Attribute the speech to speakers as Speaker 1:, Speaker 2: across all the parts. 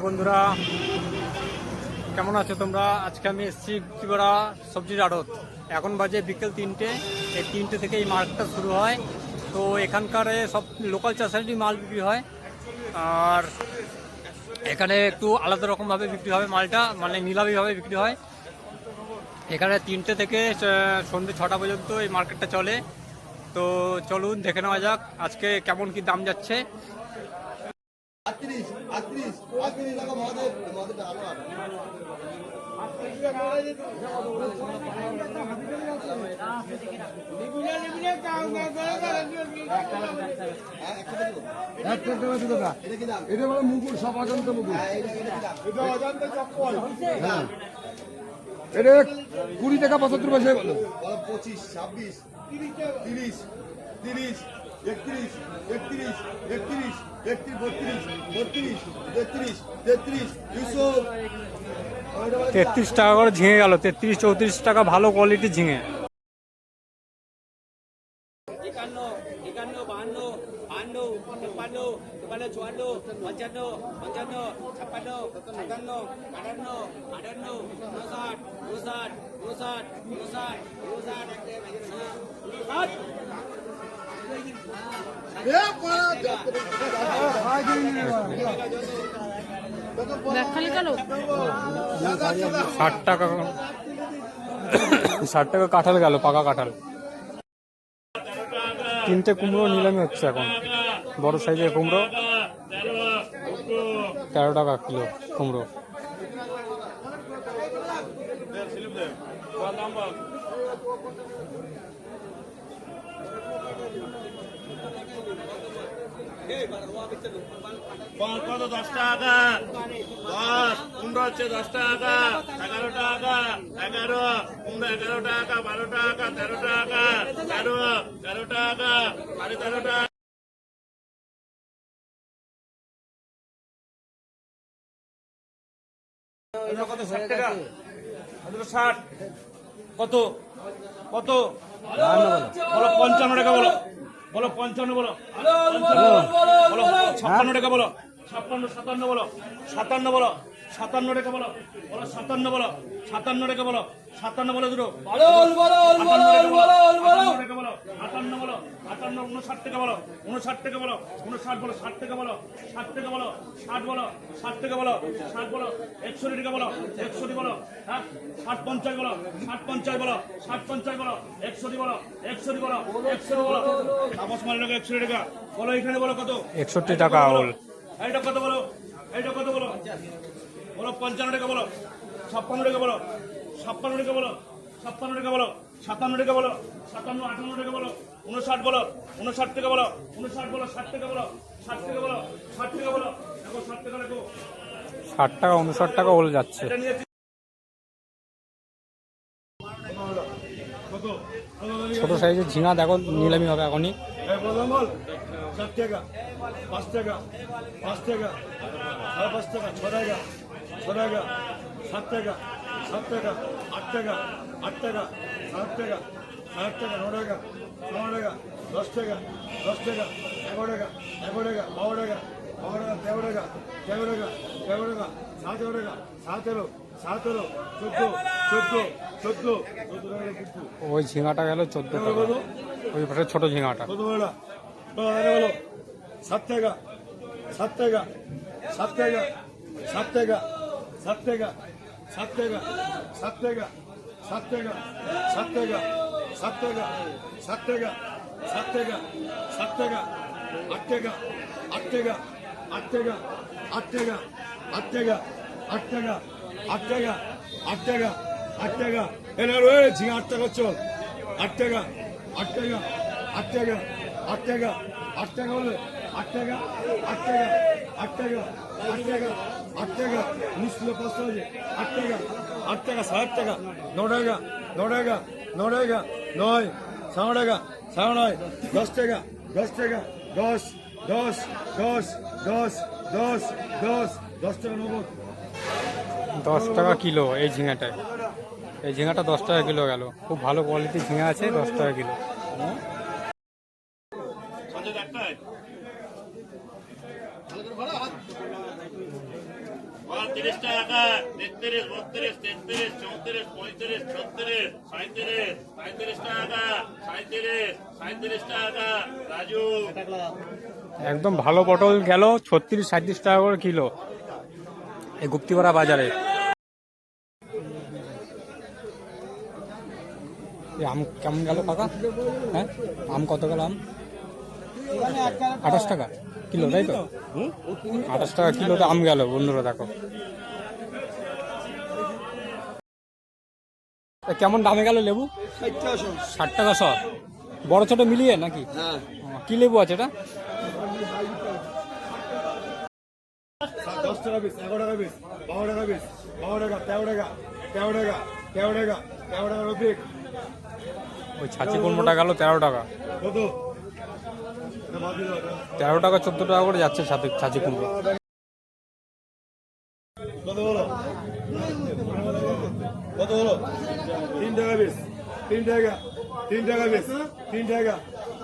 Speaker 1: বন্ধুরা কেমন আছো তোমরা? আজকে আমি এসেছি ত্রিপুরা সবজির আড়ত। এখন বাজে বিকেল 3টে। এই 3টে থেকে এই মার্কেটটা শুরু হয়। তো এখানকার সব লোকাল চাষারই মাল বিক্রি হয়, আর এখানে একটু আলাদা রকমভাবে বিক্রি হবে মালটা, মানে নিলামিভাবে বিক্রি হয়। এখানে 3টে থেকে সন্ধ্যে 6টা পর্যন্ত এই মার্কেটটা চলে। তো চলুন দেখে নেওয়া যাক আজকে কেমন কি দাম যাচ্ছে।
Speaker 2: 38 টাকা মদের
Speaker 3: এটা বলে মুকুল, সব অজন্তা মুকুল। এটা 20 টাকা 75 পয়সা বলো।
Speaker 2: 25, 26, 30, 30, 31, 31, 31, 32, 33, 33, 33,
Speaker 1: 33 টাকা করে ঝিঙে গেল। 33-34 টাকা ভালো কোয়ালিটির ঝিঙে।
Speaker 4: 51, 52, 52, 53, 54, 55, 55, 56, 57, 58, 58, 59,
Speaker 1: 60 টাকা 60 টাকা কাঁঠাল গেল, পাকা কাঁঠাল। 3টে কুমড়ো নিলামি হচ্ছে এখন, বড় সাইজের কুমড়ো 13 টাকা কিলো কুমড়ো।
Speaker 5: কত 10 টাকা, 10 কুমড়ো হচ্ছে 10 টাকা, 11 টাকা, 11 কুমড়ো 11 টাকা, 12 টাকা, 13 টাকা, 13 টাকা, 13 টাকা। কত 60 টাকা, 60 কত কত বলো, 55 টাকা বলো, বলো 55 বলো, বলো 56 টাকা বলো, 56 57 বলো, 57 বলো, 57 টাকা বলো, বলো 57 বলো, 57 টাকা বলো, 57 বলো দুটো, 58 বলো, 58 বলো, 59 টাকা বলো, 59 টাকা বলো, 59 বলো, 60 টাকা বলো, 60 টাকা বলো, 60 বলো, 60 টাকা বলো, 60 বলো, 61 টাকা বলো, 61 বলো, হ্যাঁ 60 50 বলো, 60 50 বলো, 60 50 বলো, 61 বলো, 61 বলো, 61 বলো, তাপস মালের টাকা 61 টাকা বলো, এখানে বলো কত,
Speaker 1: 61 টাকা ওল।
Speaker 5: এইটা কত বলো, এইটা কত বলো, বলো 55 টাকা বলো, 56 টাকা বলো, 56 টাকা বলো, 56 টাকা বলো, 57 টাকা বলো, 57 58 টাকা বলো, 59 বলো, 59 টাকা বলো, 59 বলো, 60 টাকা বলো, 60 টাকা বলো, 60 টাকা বলো, দেখো 60 টাকা রাখো,
Speaker 1: 60 টাকা 59 টাকা ওল যাচ্ছে।
Speaker 5: এটা নিয়ে কত
Speaker 1: ছোট সাইজের ঝিঙা দেখো নিলামি হবে এখনই।
Speaker 5: বল 60 টাকা, 5 টাকা, 5 টাকা, 5.5 টাকা, 6 টাকা, 6 টাকা, 7 টাকা, 7 টাকা, 8 টাকা, 8 টাকা, 7 টাকা, 7 টাকা, 9 টাকা, 9 টাকা, 10 টাকা, 10 টাকা, 11 টাকা, 11 টাকা, 12 টাকা, 12 টাকা, 13 টাকা, 13 টাকা, 13 টাকা, 17 টাকা, 17, 17, 14, 14, 14, 14 টাকা কিন্তু।
Speaker 1: ওই ঝিঙাটা গেল 14 টাকা, ওই পাশে ছোট ঝিঙাটা।
Speaker 5: কত বড় বলো, 7 টাকা, 7 টাকা, 7 টাকা, 7 টাকা, 7 টাকা, 7 টাকা, 7 টাকা, 7 টাকা, 7 টাকা, 7 টাকা, 7 টাকা, 7 টাকা, 7 টাকা, 8 টাকা, 8 টাকা, 8 টাকা, 8 টাকা, 8 টাকা, 8 টাকা, 8 টাকা, 8 টাকা, 8 টাকা, এনে রয়ে ঝিঙা 8 টাকা চল, 8 টাকা, 8 টাকা, 8 টাকা, 8 টাকা, 8 টাকা বলে, 8 টাকা, 8 টাকা, 8 টাকা, 8 টাকা, 8 টাকা, 19 কিলো 5 টাকা, 8 টাকা, 8 টাকা, 7 টাকা, 9 টাকা, 9 টাকা, 9 টাকা, 9, 7 টাকা, 7 9, 10 টাকা, 10 টাকা, 10, 10, 10, 10, 10, 10, 10 টাকা নগদ।
Speaker 1: 10 টাকা কিলো এই ঝিঙাটায়। এই ঝিঙাটা 10 টাকা কিলো গেল। খুব ভালো কোয়ালিটির ঝিঙা আছে, 10 টাকা কিলো।
Speaker 6: 32 টাকা 33 32 33 34 35 36 37 35 টাকা 37 টাকা রাজু
Speaker 1: একদম ভালো পটল গেল 36-37 টাকা করে কিলো এই গুপ্তিপাড়া বাজারে। এই আম কেমন গেল কাকা? হ্যাঁ, আম কত গেল? আম 28 টাকা কিলো, তাই তো? 28 টাকা কিলোতে আম গেল বন্ধুরা। দেখো কেমন দামে গেল লেবু? 60 টাকা শ, বড় ছোট মিলিয়ে নাকি? কি লেবু আছে এটা?
Speaker 5: 10 টাকা পিস, 11 টাকা পিস, 12 টাকা পিস, 12 টাকা, 13 টাকা, 13 টাকা, 13 টাকা, 13 টাকা রফিক।
Speaker 1: ওই ছাঁচি কুমড়োটা গেল 13 টাকা,
Speaker 5: কত? এটা বাদ দিয়ে দাও,
Speaker 1: 13 টাকা 14 টাকা করে যাচ্ছে সাথে ছাঁচি কুমড়ো।
Speaker 5: কত হলো? কত হলো? 3 টাকা পিস, 3 টাকা, 3 টাকা পিস, 3 টাকা,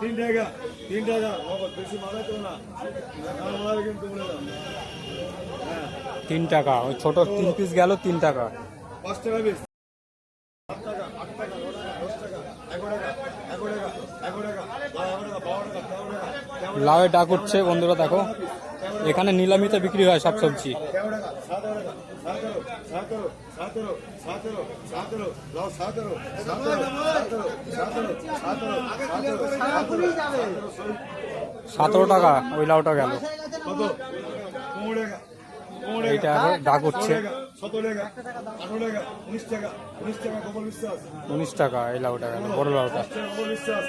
Speaker 5: 3 টাকা, 3 টাকা। নগদ বেশি মানাইতো না, দাম মানাবে কিন্তু বলে দাও।
Speaker 1: 3 টাকা, ওই ছোট 3 পিস গেল 3 টাকা।
Speaker 5: 5 টাকা পিস, 7 টাকা, 8 টাকা, 9 টাকা, 10 টাকা, 11 টাকা, 11 টাকা, 11 টাকা, 11 টাকা, 12 টাকা, 13 টাকা,
Speaker 1: লাউয়ে ডাক উঠছে বন্ধুরা। দেখো এখানে নিলামিতে বিক্রি হয় সব সবজি।
Speaker 5: 13 টাকা, 17 টাকা, 17, 17, 17, 17, 17, লাউ 17, 17, 17,
Speaker 1: 17 টাকা ওই লাউটা গেল।
Speaker 5: কত? 15 টাকা, 15
Speaker 1: এইটা
Speaker 5: টাকা,
Speaker 1: ডাক উঠছে
Speaker 5: 17 টাকা, 18 টাকা, 19 টাকা, 19 টাকা, গোপাল বিশ্বাস,
Speaker 1: 19 টাকা এই লাউটা গেল, বড় লাউটা।
Speaker 5: 19 টাকা, গোপাল বিশ্বাস।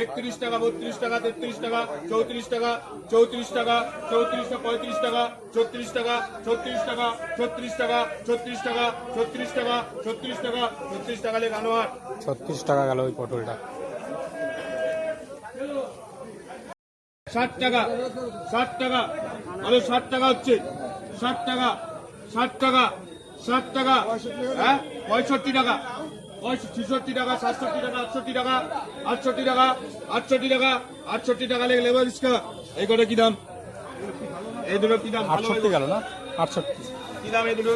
Speaker 7: 31 টাকা 32 টাকা 33 টাকা 34 টাকা 34 টাকা 34 টাকা 35 টাকা 36 টাকা 36 টাকা 36 টাকা 36 টাকা 36 টাকা 36 টাকা 36 টাকা লেখ আনোয়ার
Speaker 1: 36 টাকা গেল ওই পটলটা।
Speaker 7: 60 টাকা 60 টাকা আরে 60 টাকা হচ্ছে 60 টাকা 60 টাকা 60 টাকা হ্যাঁ 65 টাকা 66 টাকা 67 টাকা 68 টাকা 68 টাকা 68 টাকা 68 টাকা লেবার রিক্সা এই কটা কি দাম এই দুটো কি দাম
Speaker 1: 68 গেল না? 68
Speaker 7: কি দাম এই দুটো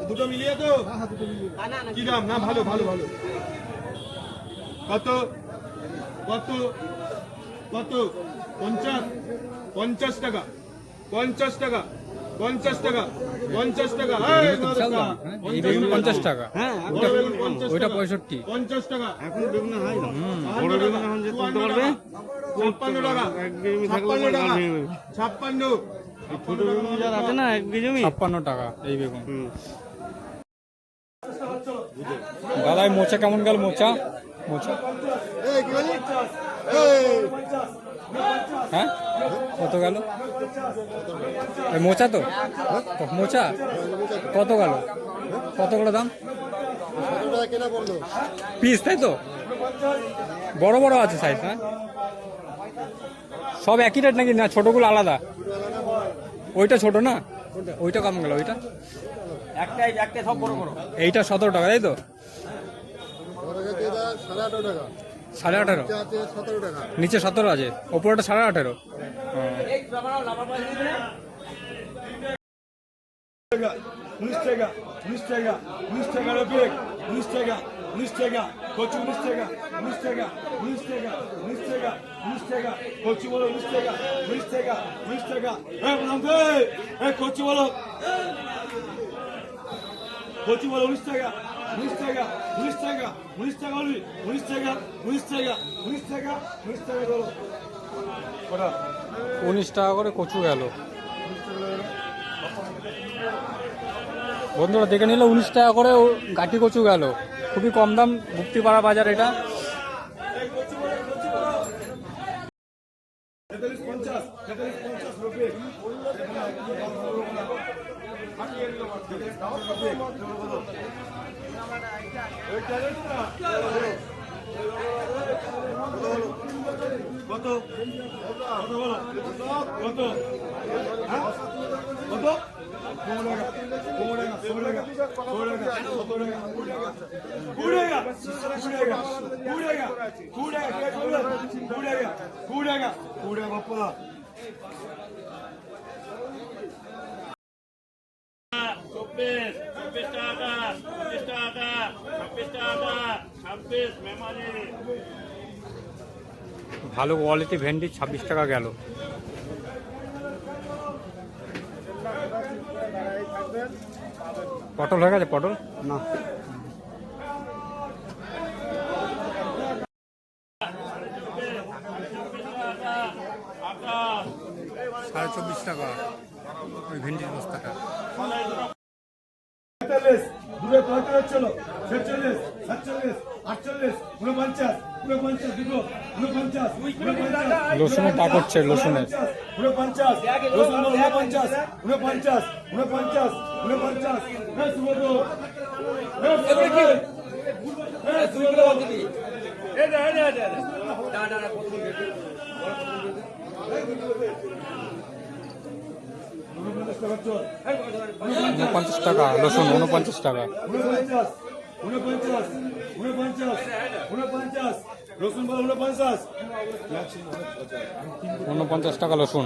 Speaker 7: দুটো মিলিয়ে তো কি দাম না ভালো ভালো ভালো কত কত কত 50 50 টাকা 50 টাকা 50 টাকা 50 টাকা এই
Speaker 1: বিশাল দাম, হ্যাঁ? এই বেগুন 50 টাকা,
Speaker 7: বড় বেগুন 50
Speaker 1: ওইটা
Speaker 7: টাকা
Speaker 1: 65।
Speaker 7: 50 টাকা এখন বেগুন হয় না বড় বেগুন এখন যে তুলতে পারবে 56 টাকা এক কেজি থাকলে 56 ছোট বেগুন যা আছে না এক কেজি
Speaker 1: 56 টাকা এই বেগুন। দাদা এই মোচা কেমন গেল? মোচা মোচা
Speaker 2: এই কি বলি?
Speaker 1: হ্যাঁ কত গেল? এই মোচা তো মোচা কত গেল? কত করে দাম
Speaker 2: কেনা বললো
Speaker 1: পিস, তাই তো? বড় বড় আছে সাইজ, হ্যাঁ? সব একই রেট নাকি না ছোটগুলো আলাদা? ওইটা ছোট না, ওইটা কম গেল। ওইটা
Speaker 4: একটাই সব বড় বড়
Speaker 1: এইটা 17 টাকা, তাই তো?
Speaker 2: 18.5 টাকা
Speaker 1: 18.5
Speaker 2: আছে 17 টাকা
Speaker 1: নিচে 17 আছে, ওপরটা 18.5।
Speaker 5: টাকা 19 টাকা 19 টাকা 19 টাকা রফিক 19 টাকা 19 টাকা কচু 19 টাকা 19 টাকা 19 টাকা 19 টাকা 19 টাকা কচু বলো 19 টাকা 19 টাকা 19 টাকা এই বললাম তো এই কচু বলো 19 টাকা 19 টাকা 19 টাকা 19 টাকা বলবি 19 টাকা 19 টাকা 19 টাকা 19 টাকা বলো কটা
Speaker 1: 19 টাকা করে কচু গেল বন্ধুরা। দেখে নিল 19 টাকা করে গাঠি কচু গেল, খুবই কম দাম গুপ্তিপাড়া বাজার এটা।
Speaker 5: 50 রুপিয়ে কত কত বলো কত হ্যাঁ কত 15 টাকা
Speaker 6: চব্বিশ টাকা 25 টাকা 26 টাকা 26 মেমারি
Speaker 1: ভালো কোয়ালিটি ভেন্ডি 26 টাকা গেল। পটল হয়ে গেছে পটল না
Speaker 6: আকাশ
Speaker 1: 24.5 টাকা ওই ভেন্ডির বস্তাটা।
Speaker 5: 45 দুটো 45 চলো 46 47 48 49 49 দুটো 49
Speaker 1: রসুনের টা করছে রসুনের
Speaker 5: 49 রসুন 49 49 49 49 হ্যাঁ সুমতো
Speaker 1: ঊনপঞ্চাশ টাকা রসুন 49 টাকা।
Speaker 5: 49 রসুন 49
Speaker 1: 49 টাকা রসুন।